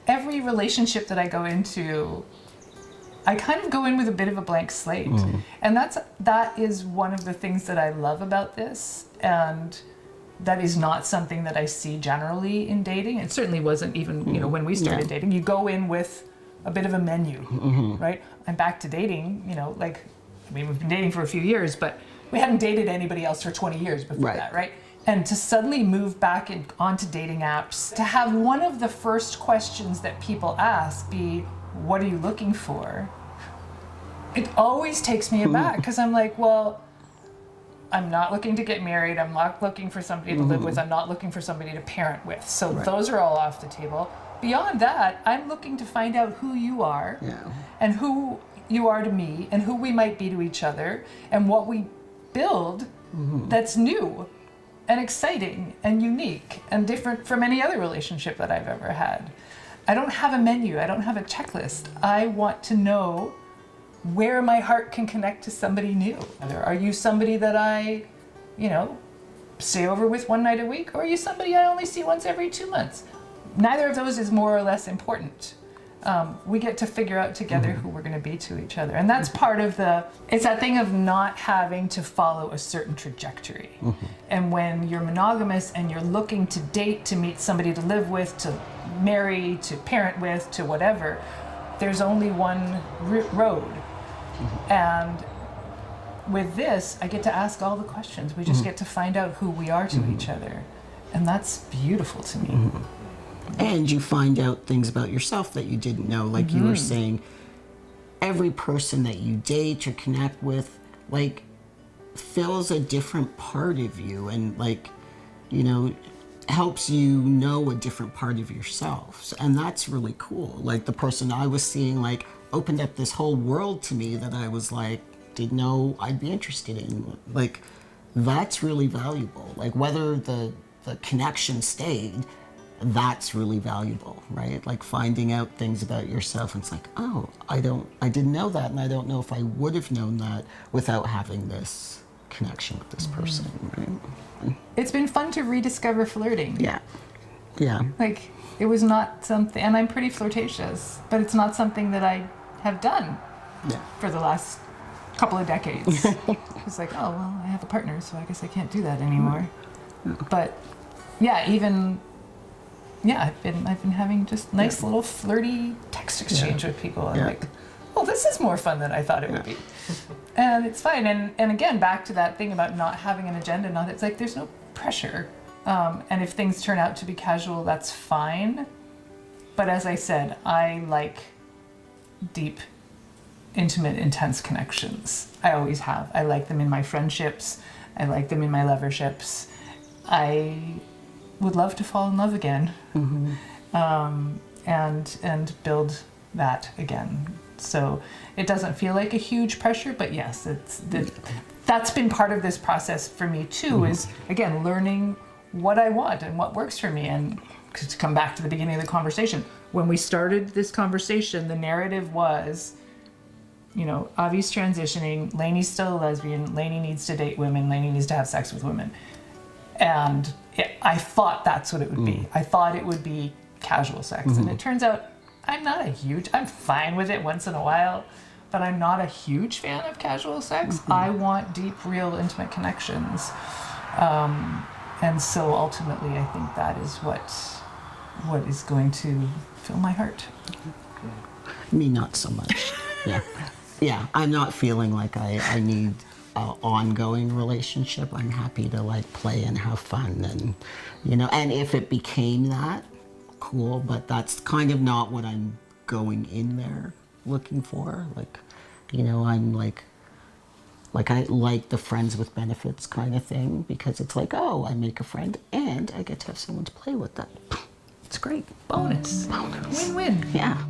every relationship that I go into, I kind of go in with a bit of a blank slate. And that is one of the things that I love about this, and that is not something that I see generally in dating. It certainly wasn't even, you know, when we started dating. You go in with a bit of a menu, right? I'm back to dating, you know, like, I mean, we've been dating for a few years, but we hadn't dated anybody else for 20 years before that, right? And to suddenly move back onto dating apps, to have one of the first questions that people ask be, what are you looking for? It always takes me aback, because I'm like, well, I'm not looking to get married. I'm not looking for somebody to live with. I'm not looking for somebody to parent with. So those are all off the table. Beyond that, I'm looking to find out who you are and who you are to me and who we might be to each other and what we build that's new and exciting and unique and different from any other relationship that I've ever had. I don't have a menu. I don't have a checklist. I want to know where my heart can connect to somebody new. Are you somebody that I, you know, stay over with one night a week, or are you somebody I only see once every 2 months? Neither of those is more or less important. We get to figure out together who we're going to be to each other. And that's part of it's that thing of not having to follow a certain trajectory. And when you're monogamous and you're looking to date, to meet somebody to live with, to marry, to parent with, to whatever, there's only one road. And with this, I get to ask all the questions. We just get to find out who we are to each other. And that's beautiful to me. And you find out things about yourself that you didn't know. Like you were saying, every person that you date or connect with, like, fills a different part of you and, like, you know, helps you know a different part of yourself. And that's really cool. Like, the person I was seeing, like, opened up this whole world to me that I was, like, didn't know I'd be interested in. Like, that's really valuable. Like, whether the connection stayed, that's really valuable, right? Like, finding out things about yourself, and it's like, oh, I didn't know that, and I don't know if I would have known that without having this connection with this person, right? It's been fun to rediscover flirting. Yeah. Like, it was not something, and I'm pretty flirtatious, but it's not something that I have done for the last couple of decades. It's like, oh, well, I have a partner, so I guess I can't do that anymore. But yeah, I've been having just nice little flirty text exchange with people. I'm like, oh, this is more fun than I thought it would be. And it's fine. And again, back to that thing about not having an agenda. It's like there's no pressure. And if things turn out to be casual, that's fine. But as I said, I like deep, intimate, intense connections. I always have. I like them in my friendships. I like them in my loverships. I would love to fall in love again, and build that again. So it doesn't feel like a huge pressure, but yes, that's been part of this process for me too. Is again learning what I want and what works for me. And to come back to the beginning of the conversation, when we started this conversation, the narrative was, you know, Avi's transitioning, Lainie's still a lesbian, Lainie needs to date women, Lainie needs to have sex with women. And I thought that's what it would be. I thought it would be casual sex. And it turns out I'm fine with it once in a while, but I'm not a huge fan of casual sex. I want deep, real, intimate connections. And so ultimately, I think that is what is going to fill my heart. Me, not so much. Yeah, I'm not feeling like I need an ongoing relationship. I'm happy to like play and have fun, and you know, and if it became that, cool, but that's kind of not what I'm going in there looking for. Like, you know, I'm like I like the friends with benefits kind of thing, because it's like, oh, I make a friend and I get to have someone to play with. That it's great. Bonus. Win-win. Yeah.